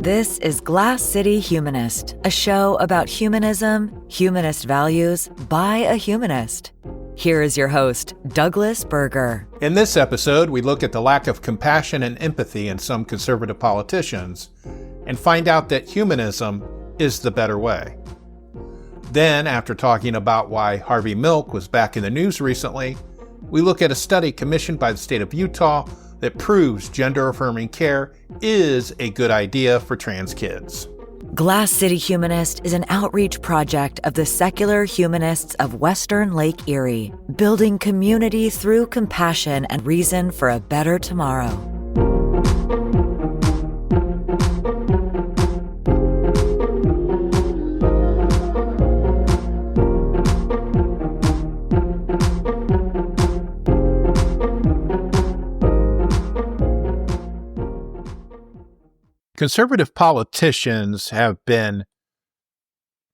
This is Glass City Humanist, a show about humanism, humanist values, by a humanist. Here is your host, Douglas Berger. In this episode, we look at the lack of compassion and empathy in some conservative politicians and find out that humanism is the better way. Then, after talking about why Harvey Milk was back in the news recently, we look at a study commissioned by the state of Utah that proves gender-affirming care is a good idea for trans kids. Glass City Humanist is an outreach project of the secular humanists of Western Lake Erie, building community through compassion and reason for a better tomorrow. Conservative politicians have been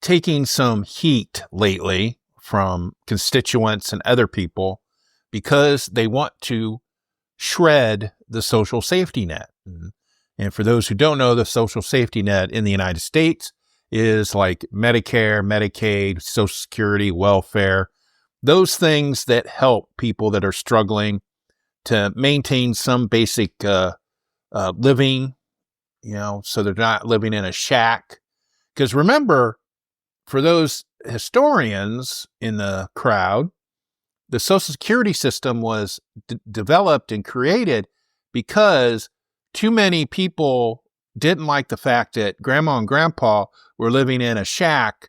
taking some heat lately from constituents and other people because they want to shred the social safety net. And for those who don't know, the social safety net in the United States is like Medicare, Medicaid, Social Security, welfare, those things that help people that are struggling to maintain some basic living, so they're not living in a shack. Because remember, for those historians in the crowd, the Social Security system was developed and created because too many people didn't like the fact that grandma and grandpa were living in a shack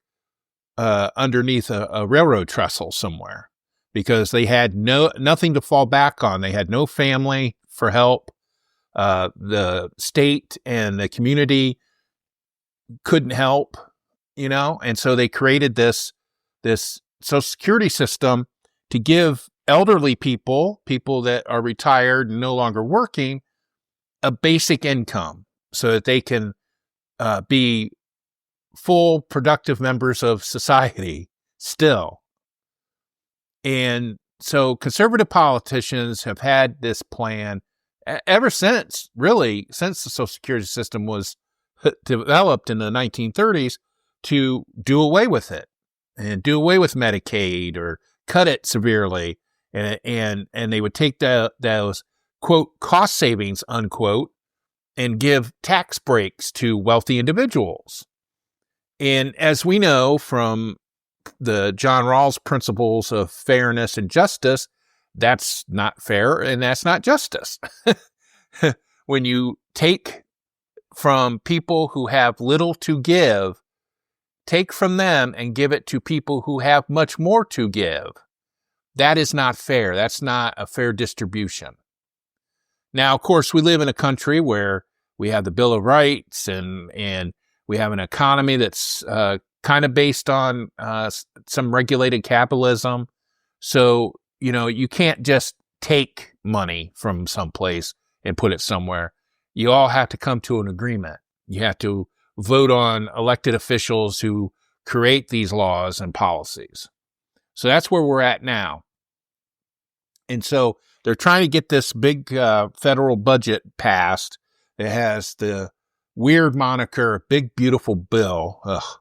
underneath a railroad trestle somewhere because they had nothing to fall back on. They had no family for help. The state and the community couldn't help, and so they created this Social Security system to give elderly people that are retired and no longer working, a basic income so that they can be full productive members of society still. And so conservative politicians have had this plan ever since the Social Security system was developed in the 1930s to do away with it and do away with Medicaid or cut it severely. And they would take those, quote, cost savings, unquote, and give tax breaks to wealthy individuals. And as we know from the John Rawls principles of fairness and justice, that's not fair and that's not justice. When you take from people who have little to give, take from them and give it to people who have much more to give, that is not fair. That's not a fair distribution. Now, of course, we live in a country where we have the Bill of Rights and we have an economy that's kind of based on some regulated capitalism. So, you can't just take money from someplace and put it somewhere. You all have to come to an agreement. You have to vote on elected officials who create these laws and policies. So that's where we're at now. And so they're trying to get this big federal budget passed. It has the weird moniker, Big Beautiful Bill. Ugh.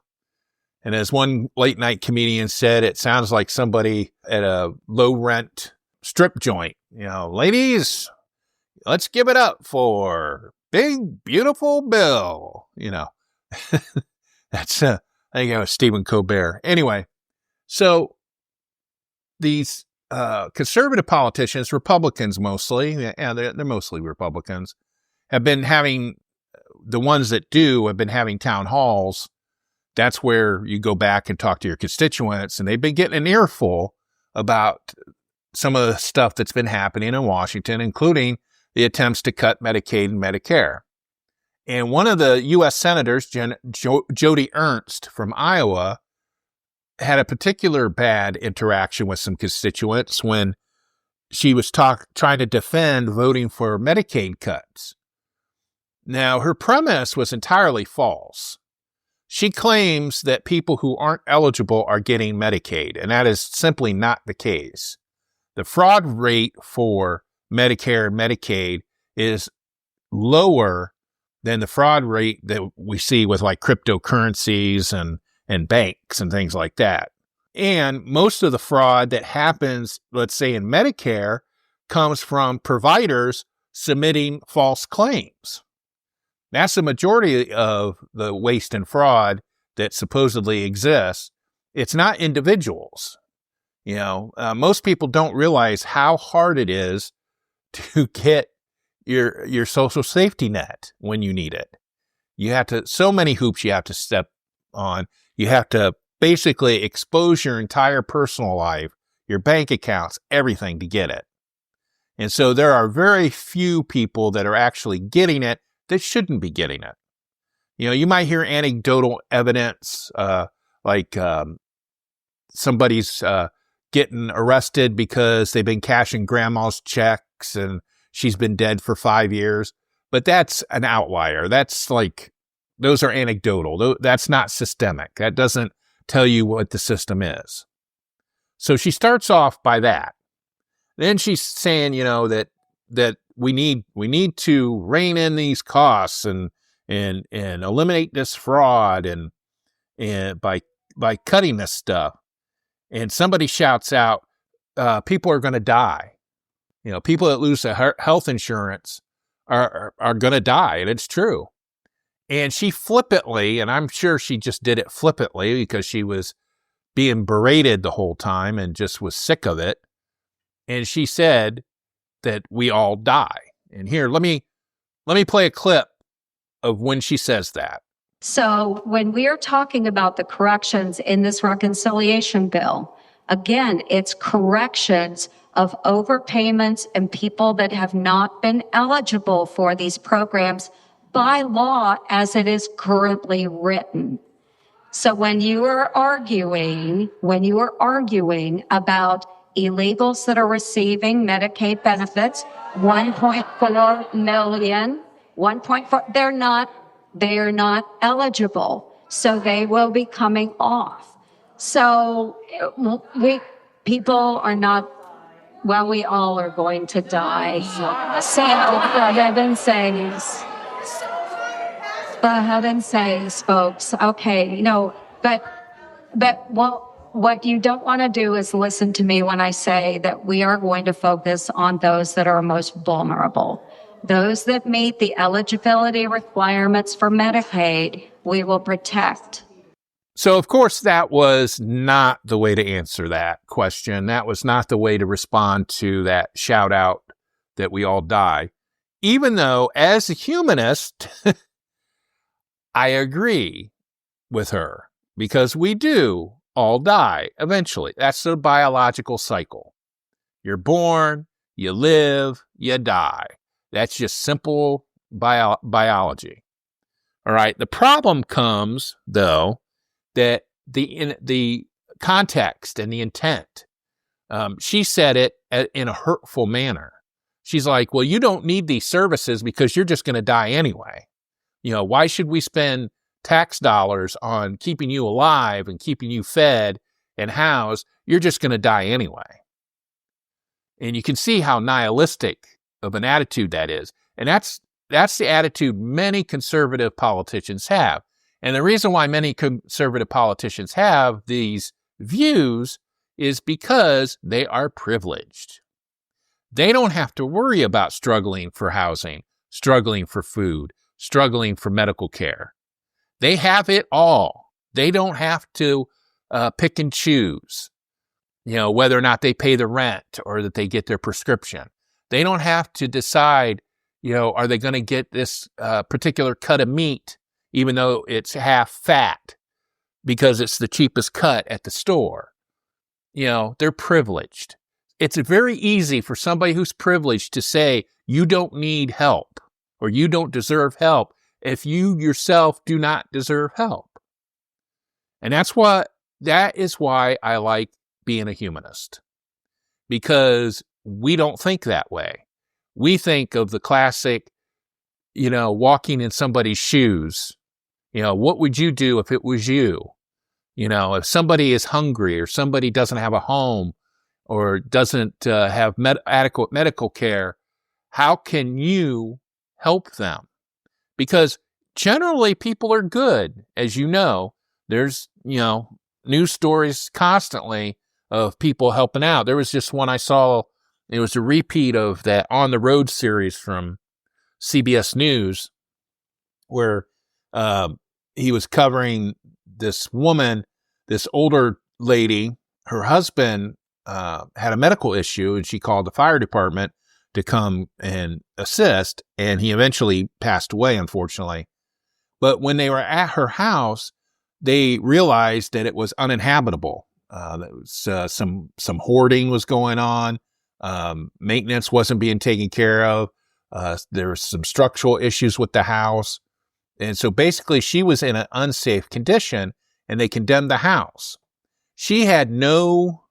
And as one late night comedian said, it sounds like somebody at a low rent strip joint. Ladies, let's give it up for Big Beautiful Bill. That's I think it was Stephen Colbert. Anyway, so these conservative politicians, Republicans mostly, they're mostly Republicans, have been having, the ones that have been having town halls. That's where you go back and talk to your constituents, and they've been getting an earful about some of the stuff that's been happening in Washington, including the attempts to cut Medicaid and Medicare. And one of the US Senators, Joni Ernst from Iowa, had a particular bad interaction with some constituents when she was trying to defend voting for Medicaid cuts. Now, her premise was entirely false. She claims that people who aren't eligible are getting Medicaid, and that is simply not the case. The fraud rate for Medicare and Medicaid is lower than the fraud rate that we see with like cryptocurrencies and banks and things like that. And most of the fraud that happens, let's say in Medicare, comes from providers submitting false claims. That's the majority of the waste and fraud that supposedly exists. It's not individuals. Most people don't realize how hard it is to get your social safety net when you need it. You have to, so many hoops you have to step on. You have to basically expose your entire personal life, your bank accounts, everything to get it. And so there are very few people that are actually getting it that shouldn't be getting it. You might hear anecdotal evidence, like somebody's getting arrested because they've been cashing grandma's checks and she's been dead for 5 years. But that's an outlier. That's like, those are anecdotal. That's not systemic. That doesn't tell you what the system is. So she starts off by that. Then she's saying, that we need to rein in these costs and eliminate this fraud and by cutting this stuff. And somebody shouts out, people are going to die. People that lose their health insurance are going to die, and it's true. And she flippantly, and I'm sure she just did it flippantly because she was being berated the whole time and just was sick of it. And she said that we all die. And here, let me play a clip of when she says that. So when we are talking about the corrections in this reconciliation bill, again, it's corrections of overpayments and people that have not been eligible for these programs by law as it is currently written. So when you are arguing about illegals that are receiving Medicaid benefits, 1.4 million, 1.4, they're not eligible. So they will be coming off. So people are not, well, we all are going to die. So for heaven's sakes. For heaven's sakes, folks. Okay, but what you don't want to do is listen to me when I say that we are going to focus on those that are most vulnerable. Those that meet the eligibility requirements for Medicaid, we will protect. So, of course, that was not the way to answer that question. That was not the way to respond to that shout out that we all die. Even though, as a humanist, I agree with her because we do all die eventually. That's the biological cycle. You're born, you live, you die. That's just simple biology. All right. The problem comes, though, that the context and the intent. She said it in a hurtful manner. She's like, well, you don't need these services because you're just going to die anyway. Why should we spend tax dollars on keeping you alive and keeping you fed and housed? You're just going to die anyway. And you can see how nihilistic of an attitude that is. And that's the attitude many conservative politicians have. And the reason why many conservative politicians have these views is because they are privileged. They don't have to worry about struggling for housing, struggling for food, struggling for medical care. They have it all. They don't have to pick and choose, whether or not they pay the rent or that they get their prescription. They don't have to decide, are they going to get this particular cut of meat, even though it's half fat, because it's the cheapest cut at the store. They're privileged. It's very easy for somebody who's privileged to say, you don't need help or you don't deserve help if you yourself do not deserve help. And that is why I like being a humanist, because we don't think that way. We think of the classic, walking in somebody's shoes. What would you do if it was you? If somebody is hungry or somebody doesn't have a home or doesn't have adequate medical care, how can you help them? because generally people are good. As you know, there's, news stories constantly of people helping out. There was just one I saw. It was a repeat of that On the Road series from CBS News, where he was covering this woman, this older lady. Her husband had a medical issue, and she called the fire department to come and assist, and he eventually passed away, unfortunately. But when they were at her house, they realized that it was uninhabitable. There was some hoarding was going on. Maintenance wasn't being taken care of. There were some structural issues with the house. And so basically she was in an unsafe condition, and they condemned the house. She had no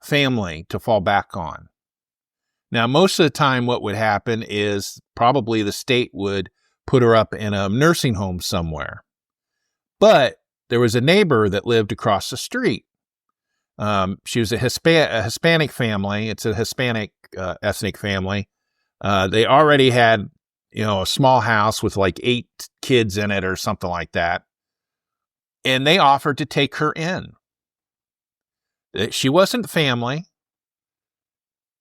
family to fall back on. Now, most of the time what would happen is probably the state would put her up in a nursing home somewhere. But there was a neighbor that lived across the street. She was a Hispanic family. It's a Hispanic ethnic family. They already had, a small house with like 8 kids in it or something like that. And they offered to take her in. She wasn't family.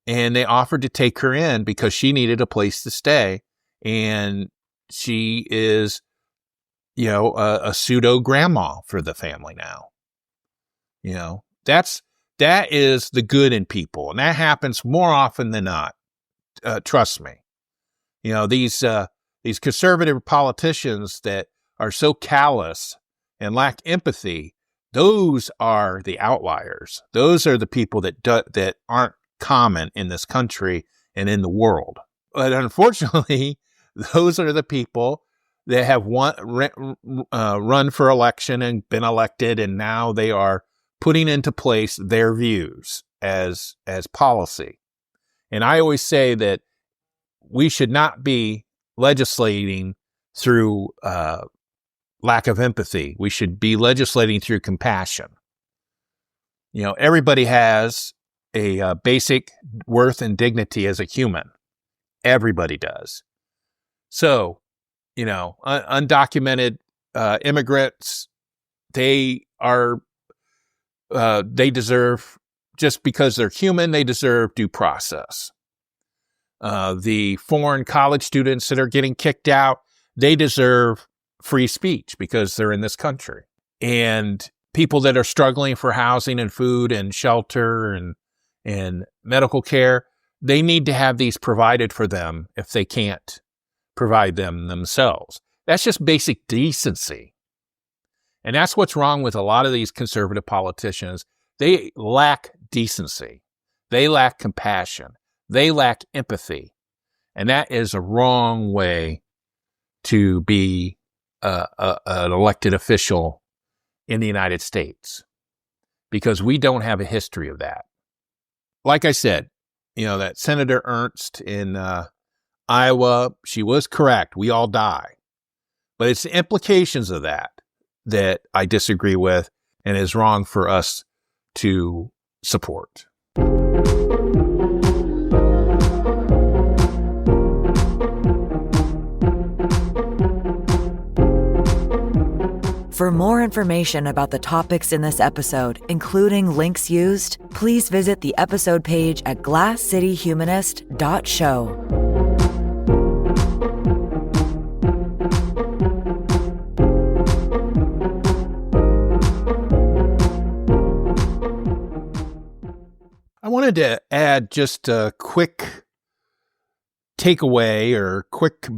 And they offered to take her in because she needed a place to stay. And she is, a pseudo grandma for the family now. That is the good in people. And that happens more often than not. Trust me. These conservative politicians that are so callous and lack empathy, those are the outliers. Those are the people that aren't common in this country and in the world. But unfortunately, those are the people that have run for election and been elected, and now they are putting into place their views as policy. And I always say that we should not be legislating through lack of empathy. We should be legislating through compassion. Everybody has a basic worth and dignity as a human. Everybody does. So, undocumented immigrants, they deserve, just because they're human, they deserve due process. The foreign college students that are getting kicked out, they deserve free speech because they're in this country. And people that are struggling for housing and food and shelter and medical care, they need to have these provided for them if they can't provide them themselves. That's just basic decency. And that's what's wrong with a lot of these conservative politicians. They lack decency. They lack compassion. They lack empathy. And that is a wrong way to be an elected official in the United States, because we don't have a history of that. Like I said, that Senator Ernst in Iowa, she was correct. We all die. But it's the implications of that I disagree with and is wrong for us to support. For more information about the topics in this episode, including links used, please visit the episode page at glasscityhumanist.show. I wanted to add just a quick takeaway or quick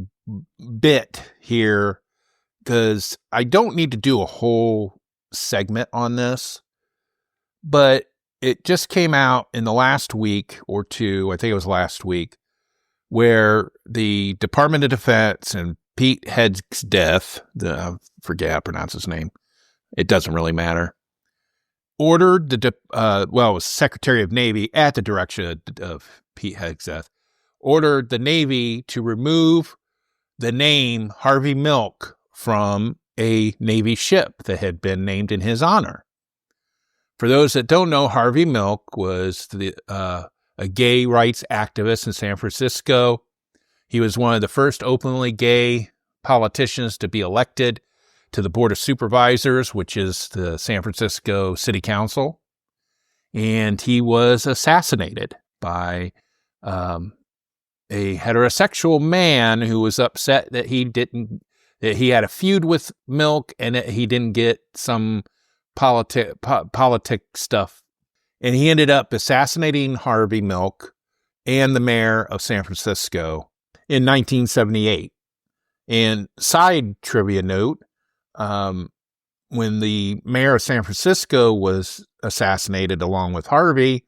bit here, because I don't need to do a whole segment on this, but it just came out in the last week or two, I think it was last week, where the Department of Defense and Pete Hegseth, I forget how to pronounce his name, it doesn't really matter, ordered it was Secretary of Navy at the direction of Pete Hegseth, ordered the Navy to remove the name Harvey Milk from a Navy ship that had been named in his honor. For those that don't know, Harvey Milk was a gay rights activist in San Francisco. He was one of the first openly gay politicians to be elected to the Board of Supervisors, which is the San Francisco City Council. And he was assassinated by a heterosexual man who was upset that that he had a feud with Milk and that he didn't get some politic stuff. And he ended up assassinating Harvey Milk and the mayor of San Francisco in 1978. And side trivia note, when the mayor of San Francisco was assassinated along with Harvey,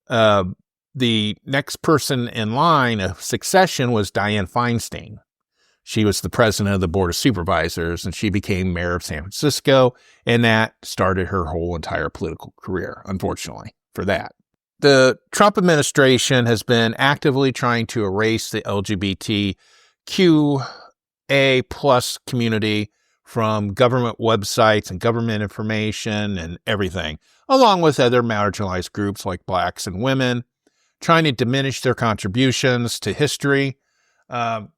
the next person in line of succession was Dianne Feinstein. She was the president of the Board of Supervisors, and she became mayor of San Francisco, and that started her whole entire political career, unfortunately, for that. The Trump administration has been actively trying to erase the LGBTQA plus community from government websites and government information and everything, along with other marginalized groups like blacks and women, trying to diminish their contributions to history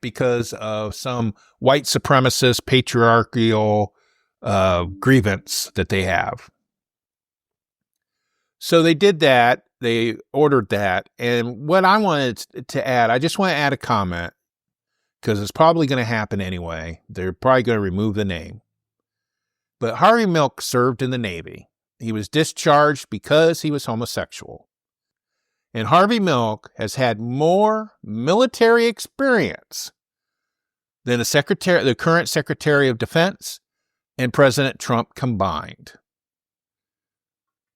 because of some white supremacist patriarchal grievance that they have. So they did that. They ordered that. And what I wanted to add, I just want to add a comment because it's probably going to happen anyway. They're probably going to remove the name. But Harvey Milk served in the Navy. He was discharged because he was homosexual. And Harvey Milk has had more military experience than the current Secretary of Defense and President Trump combined.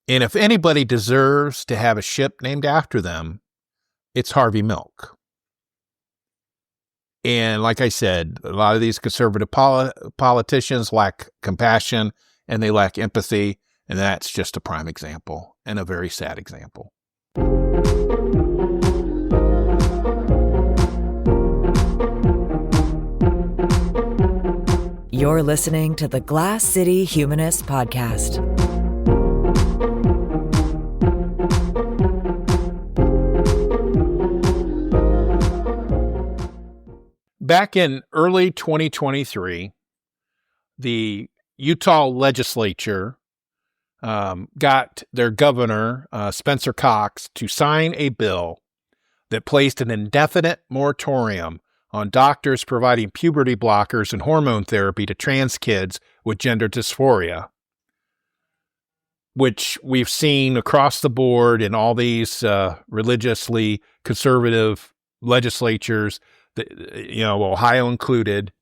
And if anybody deserves to have a ship named after them, it's Harvey Milk. And like I said, a lot of these conservative politicians lack compassion and they lack empathy. And that's just a prime example and a very sad example. You're listening to the Glass City Humanist Podcast. Back in early 2023, the Utah legislature got their governor, Spencer Cox, to sign a bill that placed an indefinite moratorium on doctors providing puberty blockers and hormone therapy to trans kids with gender dysphoria, which we've seen across the board in all these religiously conservative legislatures, Ohio included,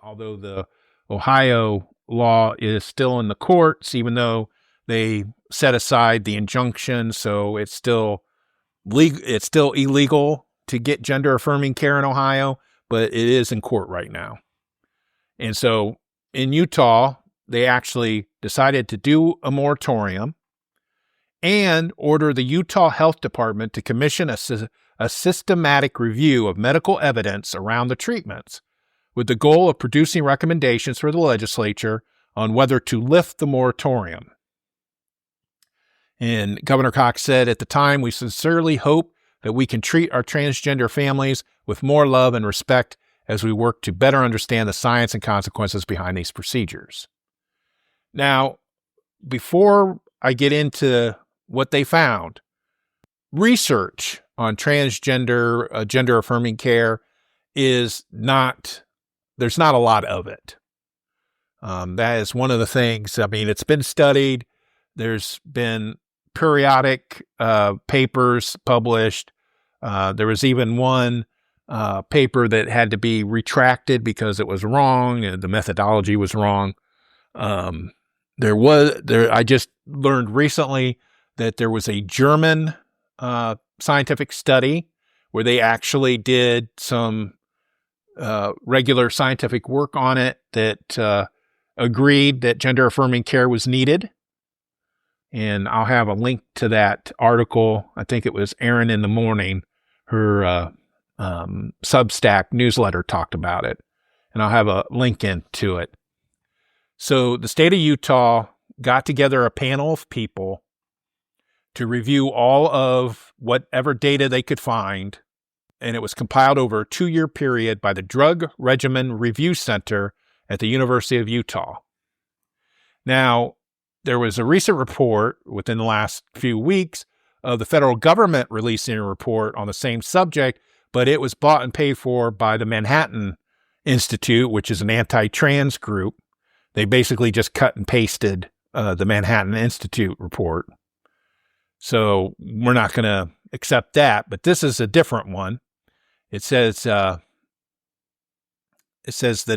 although the Ohio law is still in the courts, even though they set aside the injunction, so it's still illegal to get gender-affirming care in Ohio, but it is in court right now. And so in Utah, they actually decided to do a moratorium and order the Utah Health Department to commission a systematic review of medical evidence around the treatments, with the goal of producing recommendations for the legislature on whether to lift the moratorium. And Governor Cox said, at the time, we sincerely hope that we can treat our transgender families with more love and respect as we work to better understand the science and consequences behind these procedures. Now, before I get into what they found, research on transgender, gender-affirming care there's not a lot of it. That is one of the things, it's been studied. There's been periodic papers published. There was even one paper that had to be retracted because it was wrong and the methodology was wrong. I just learned recently that there was a German scientific study where they actually did some regular scientific work on it that agreed that gender-affirming care was needed. And I'll have a link to that article. I think it was Erin in the Morning. Her Substack newsletter talked about it. And I'll have a link into it. So the state of Utah got together a panel of people to review all of whatever data they could find and it was compiled over a 2-year period by the Drug Regimen Review Center at the University of Utah. Now, there was a recent report within the last few weeks of the federal government releasing a report on the same subject, but it was bought and paid for by the Manhattan Institute, which is an anti-trans group. They basically just cut and pasted the Manhattan Institute report. So we're not going to accept that, but this is a different one. It says the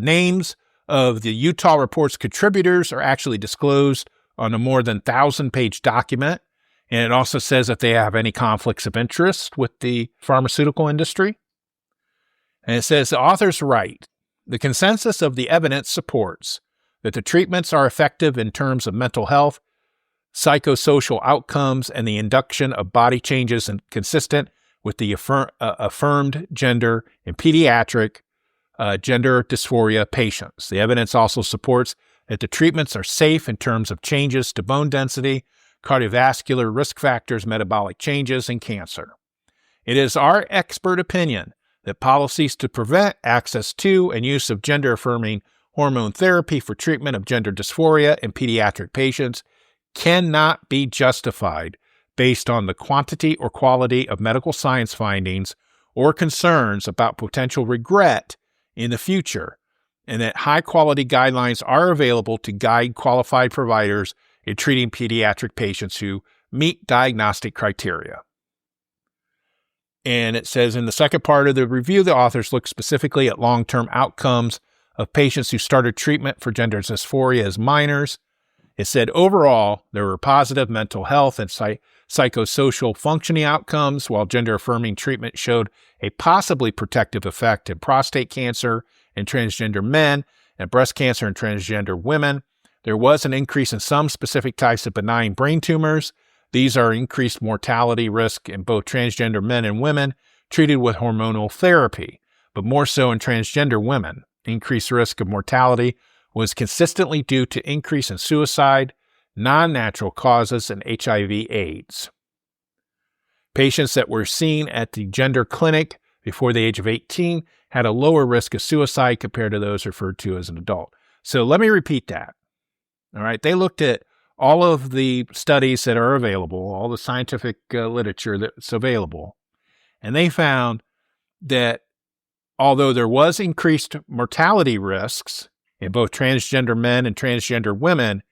names of the Utah report's contributors are actually disclosed on a more than 1,000-page document. And it also says if they have any conflicts of interest with the pharmaceutical industry. And it says the authors write, the consensus of the evidence supports that the treatments are effective in terms of mental health, psychosocial outcomes, and the induction of body changes and consistent with the affirmed gender in pediatric gender dysphoria patients. The evidence also supports that the treatments are safe in terms of changes to bone density, cardiovascular risk factors, metabolic changes, and cancer. It is our expert opinion that policies to prevent access to and use of gender-affirming hormone therapy for treatment of gender dysphoria in pediatric patients cannot be justified based on the quantity or quality of medical science findings or concerns about potential regret in the future, and that high-quality guidelines are available to guide qualified providers in treating pediatric patients who meet diagnostic criteria. And it says in the second part of the review, the authors look specifically at long-term outcomes of patients who started treatment for gender dysphoria as minors. It said overall, there were positive mental health and psychosocial functioning outcomes, while gender-affirming treatment showed a possibly protective effect in prostate cancer in transgender men and breast cancer in transgender women. There was an increase in some specific types of benign brain tumors. These are increased mortality risk in both transgender men and women treated with hormonal therapy, but more so in transgender women. Increased risk of mortality was consistently due to increase in suicide, non-natural causes, and HIV/AIDS. Patients that were seen at the gender clinic before the age of 18 had a lower risk of suicide compared to those referred to as an adult. So let me repeat that. All right, they looked at all of the studies that are available, all the scientific literature that's available, and they found that although there was increased mortality risks in both transgender men and transgender women,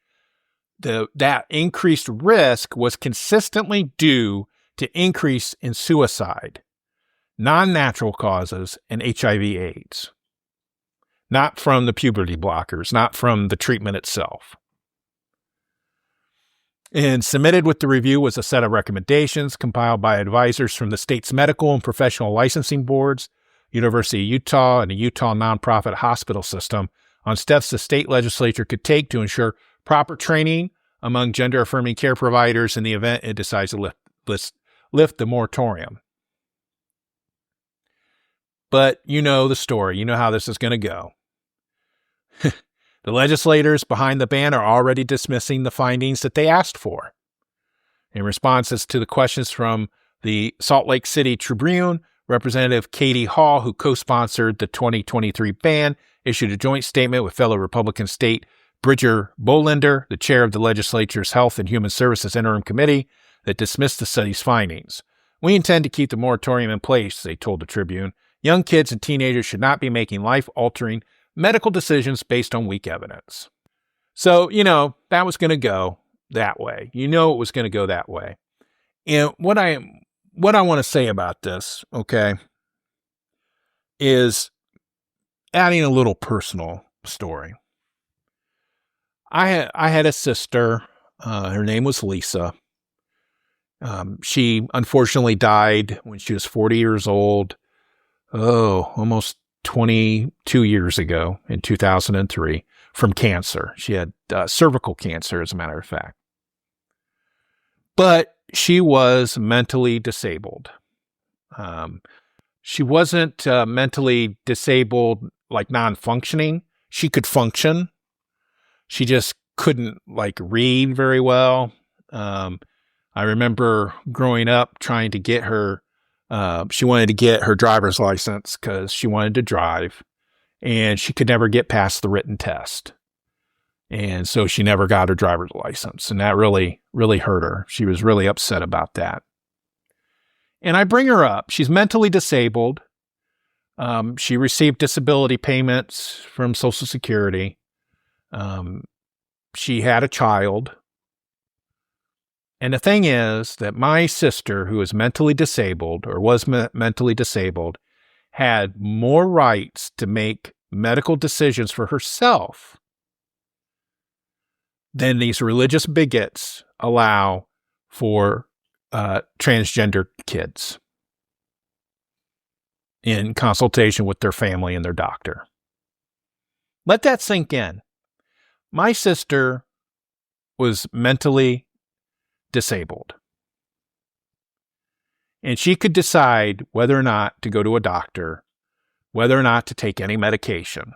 that increased risk was consistently due to increase in suicide, non-natural causes, and HIV/AIDS. Not from the puberty blockers, not from the treatment itself. And submitted with the review was a set of recommendations compiled by advisors from the state's medical and professional licensing boards, University of Utah, and the Utah nonprofit hospital system on steps the state legislature could take to ensure proper training among gender-affirming care providers in the event it decides to lift the moratorium. But you know the story. You know how this is going to go. The legislators behind the ban are already dismissing the findings that they asked for. In responses to the questions from the Salt Lake City Tribune, Representative Katie Hall, who co-sponsored the 2023 ban, issued a joint statement with fellow Republican State Bridger Bolender, the chair of the legislature's Health and Human Services Interim Committee, that dismissed the study's findings. We intend to keep the moratorium in place, they told the Tribune. Young kids and teenagers should not be making life-altering medical decisions based on weak evidence. So, that was going to go that way. It was going to go that way. And what I want to say about this, okay, is adding a little personal story. I had a sister. Her name was Lisa. She unfortunately died when she was 40 years old. Almost 22 years ago in 2003 from cancer. She had cervical cancer, as a matter of fact. But she was mentally disabled. She wasn't mentally disabled, like non-functioning. She could function. She just couldn't read very well. I remember growing up trying to get her She wanted to get her driver's license because she wanted to drive, and she could never get past the written test. And so she never got her driver's license, and that really, really hurt her. She was really upset about that. And I bring her up. She's mentally disabled. She received disability payments from Social Security. She had a child. And the thing is that my sister, who is mentally disabled or was mentally disabled, had more rights to make medical decisions for herself than these religious bigots allow for transgender kids in consultation with their family and their doctor. Let that sink in. My sister was mentally disabled, and she could decide whether or not to go to a doctor, whether or not to take any medication,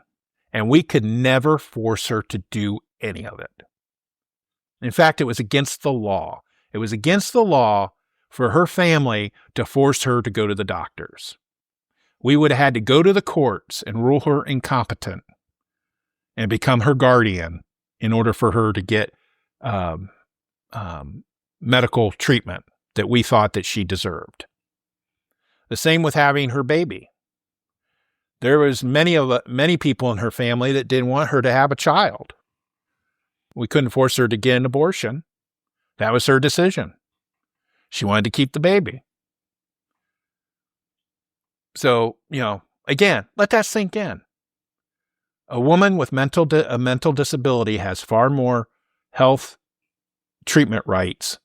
and we could never force her to do any of it. In fact, it was against the law. It was against the law for her family to force her to go to the doctors. We would have had to go to the courts and rule her incompetent and become her guardian in order for her to get medical treatment that we thought that she deserved. The same with having her baby. There was many people in her family that didn't want her to have a child. We couldn't force her to get an abortion. That was her decision. She wanted to keep the baby. So, again, let that sink in. A woman with a mental disability has far more health treatment rights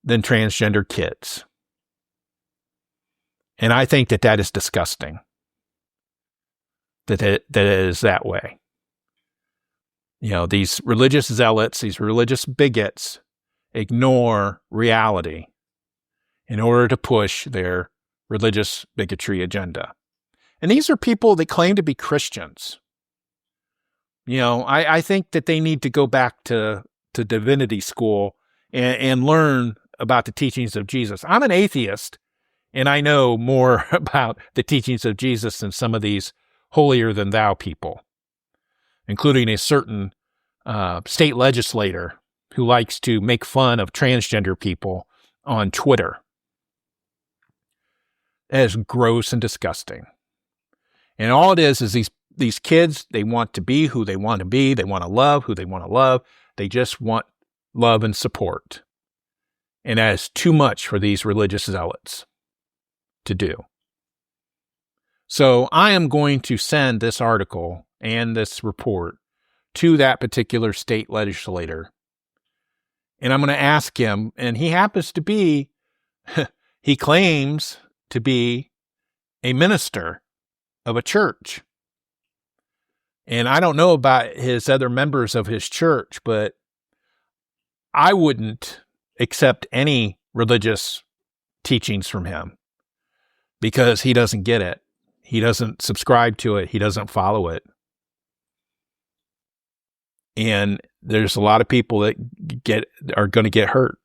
than transgender kids. And I think that is disgusting, that it is that way. These religious zealots, these religious bigots ignore reality in order to push their religious bigotry agenda. And these are people that claim to be Christians. I think that they need to go back to divinity school and learn about the teachings of Jesus. I'm an atheist, and I know more about the teachings of Jesus than some of these holier-than-thou people, including a certain state legislator who likes to make fun of transgender people on Twitter. That is gross and disgusting. And all it is these kids, they want to be who they want to be. They want to love who they want to love. They just want love and support. And that is too much for these religious zealots to do. So I am going to send this article and this report to that particular state legislator. And I'm going to ask him, and he happens to be, he claims to be a minister of a church. And I don't know about his other members of his church, but I wouldn't accept any religious teachings from him because he doesn't get it. He doesn't subscribe to it. He doesn't follow it. And there's a lot of people that are going to get hurt.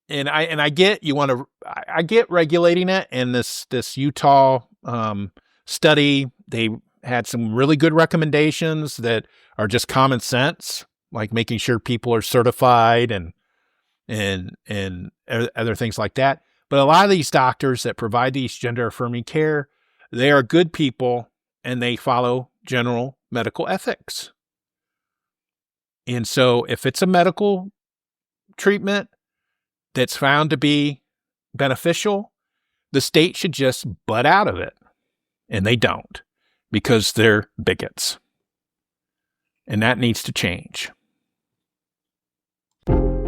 And I get I get regulating it. And this Utah study, they had some really good recommendations that are just common sense, like making sure people are certified and other things like that. But a lot of these doctors that provide these gender affirming care, they are good people and they follow general medical ethics. And so if it's a medical treatment that's found to be beneficial, the state should just butt out of it. And they don't, because they're bigots. And that needs to change.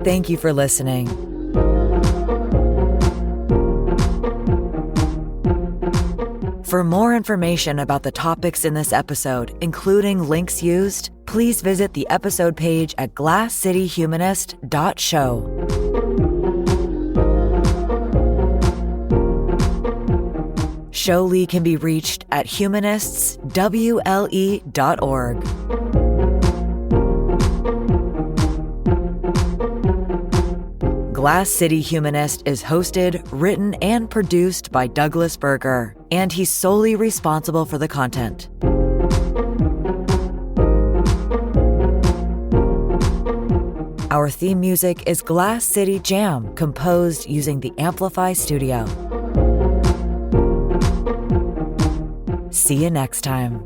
Thank you for listening. For more information about the topics in this episode, including links used, please visit the episode page at glasscityhumanist.show. Showlee can be reached at humanistswle.org. Glass City Humanist is hosted, written, and produced by Douglas Berger, and he's solely responsible for the content. Our theme music is Glass City Jam, composed using the Amplify Studio. See you next time.